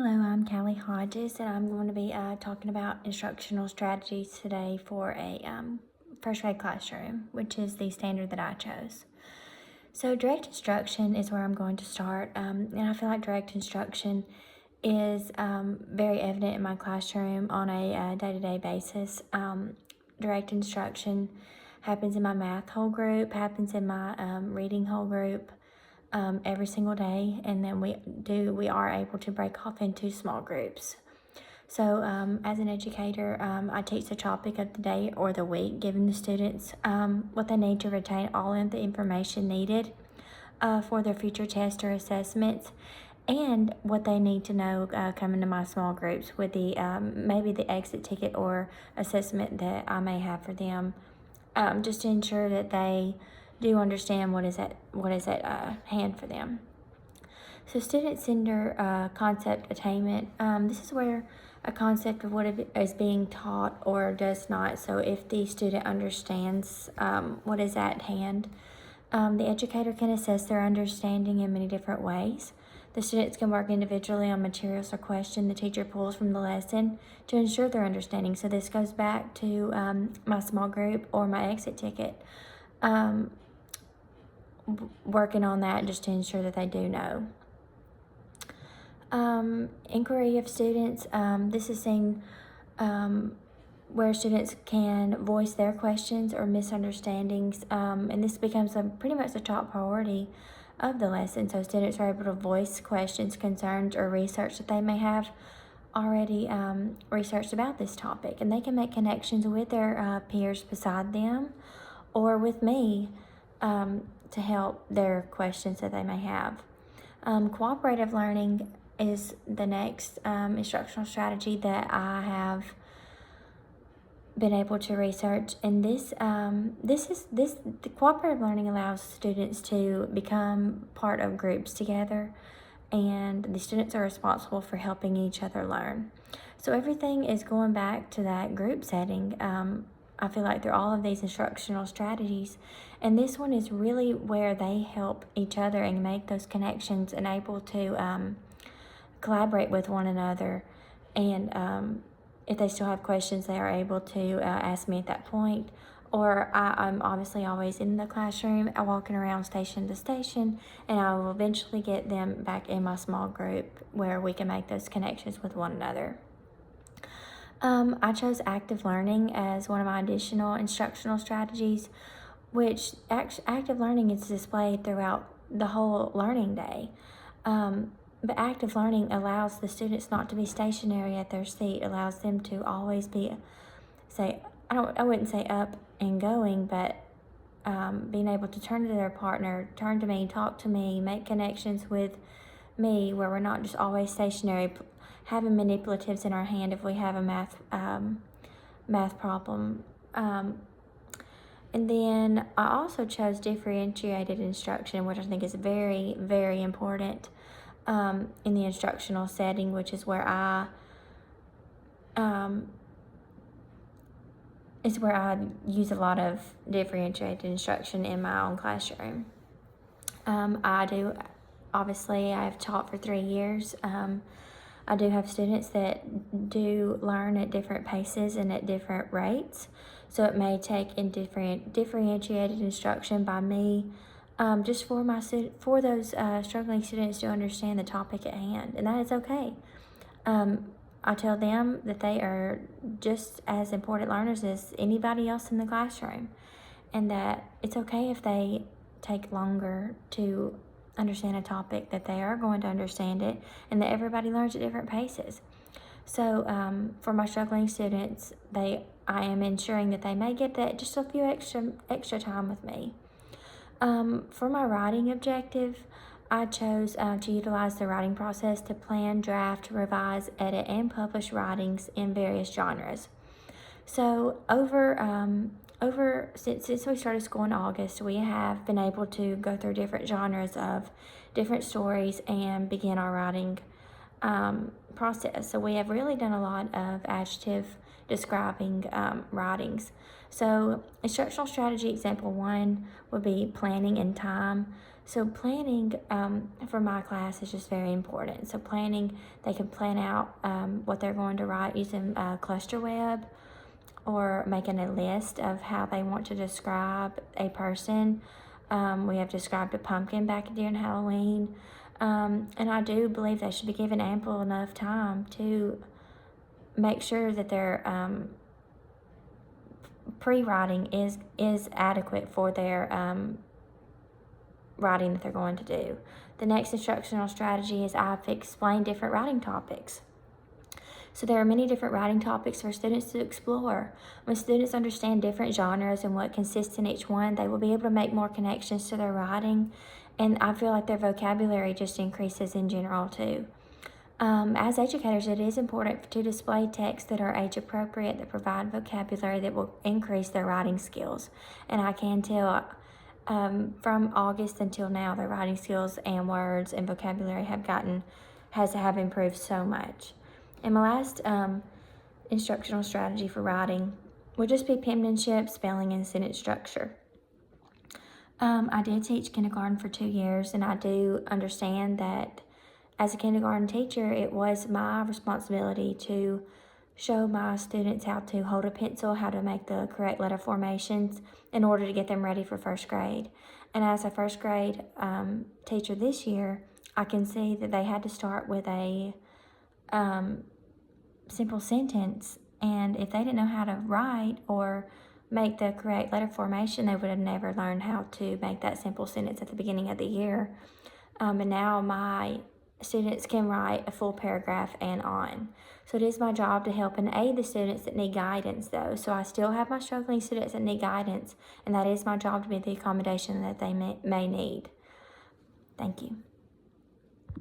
Hello, I'm Callie Hodges, and I'm going to be talking about instructional strategies today for a first grade classroom, which is the standard that I chose. So, direct instruction is where I'm going to start, and I feel like direct instruction is very evident in my classroom on a day-to-day basis. Direct instruction happens in my math whole group, happens in my reading whole group, every single day, and then we are able to break off into small groups. So as an educator, I teach the topic of the day or the week, giving the students what they need to retain all of the information needed for their future tests or assessments, and what they need to know coming to my small groups with the maybe the exit ticket or assessment that I may have for them, just to ensure that they do understand what is at hand for them. So student center concept attainment. This is where a concept of what is being taught or does not. So if the student understands what is at hand, the educator can assess their understanding in many different ways. The students can work individually on materials or question the teacher pulls from the lesson to ensure their understanding. So this goes back to my small group or my exit ticket. Working on that just to ensure that they do know. Inquiry of students. This is seen where students can voice their questions or misunderstandings, and this becomes pretty much the top priority of the lesson. So students are able to voice questions, concerns, or research that they may have already researched about this topic, and they can make connections with their peers beside them or with me to help their questions that they may have. Cooperative learning is the next instructional strategy that I have been able to research, and the cooperative learning allows students to become part of groups together, and the students are responsible for helping each other learn. So everything is going back to that group setting. I feel like through all of these instructional strategies, and this one is really where they help each other and make those connections and able to collaborate with one another. And if they still have questions, they are able to ask me at that point. Or I'm obviously always in the classroom, walking around station to station, and I will eventually get them back in my small group where we can make those connections with one another. I chose active learning as one of my additional instructional strategies, which active learning is displayed throughout the whole learning day. But active learning allows the students not to be stationary at their seat, allows them to always be, I wouldn't say up and going, but being able to turn to their partner, turn to me, talk to me, make connections with me, where we're not just always stationary, having manipulatives in our hand if we have a math problem. And then I also chose differentiated instruction, which I think is very, very important in the instructional setting, which is where I use a lot of differentiated instruction in my own classroom. I've taught for 3 years. I do have students that do learn at different paces and at different rates. So it may take in differentiated instruction by me, just for those struggling students to understand the topic at hand, and that is okay. I tell them that they are just as important learners as anybody else in the classroom, and that it's okay if they take longer to understand a topic, that they are going to understand it, and that everybody learns at different paces. So for my struggling students, I am ensuring that they may get that just a few extra time with me. For my writing objective, I chose to utilize the writing process to plan, draft, revise, edit, and publish writings in various genres. So since we started school in August, we have been able to go through different genres of different stories and begin our writing process. So we have really done a lot of adjective describing writings. So instructional strategy example 1 would be planning and time. So planning for my class is just very important. So planning, they can plan out what they're going to write using ClusterWeb, or making a list of how they want to describe a person. We have described a pumpkin back during Halloween. And I do believe they should be given ample enough time to make sure that their pre-writing is adequate for their writing that they're going to do. The next instructional strategy is I've explained different writing topics. So there are many different writing topics for students to explore. When students understand different genres and what consists in each one, they will be able to make more connections to their writing, and I feel like their vocabulary just increases in general too. As educators, it is important to display texts that are age appropriate, that provide vocabulary that will increase their writing skills. And I can tell from August until now, their writing skills and words and vocabulary have improved so much. And my last instructional strategy for writing would just be penmanship, spelling, and sentence structure. I did teach kindergarten for 2 years, and I do understand that as a kindergarten teacher, it was my responsibility to show my students how to hold a pencil, how to make the correct letter formations in order to get them ready for first grade. And as a first grade teacher this year, I can see that they had to start with a simple sentence, and if they didn't know how to write or make the correct letter formation, they would have never learned how to make that simple sentence at the beginning of the year. And now my students can write a full paragraph and on. So it is my job to help and aid the students that need guidance, though. So I still have my struggling students that need guidance, and that is my job to be the accommodation that they may need. Thank you.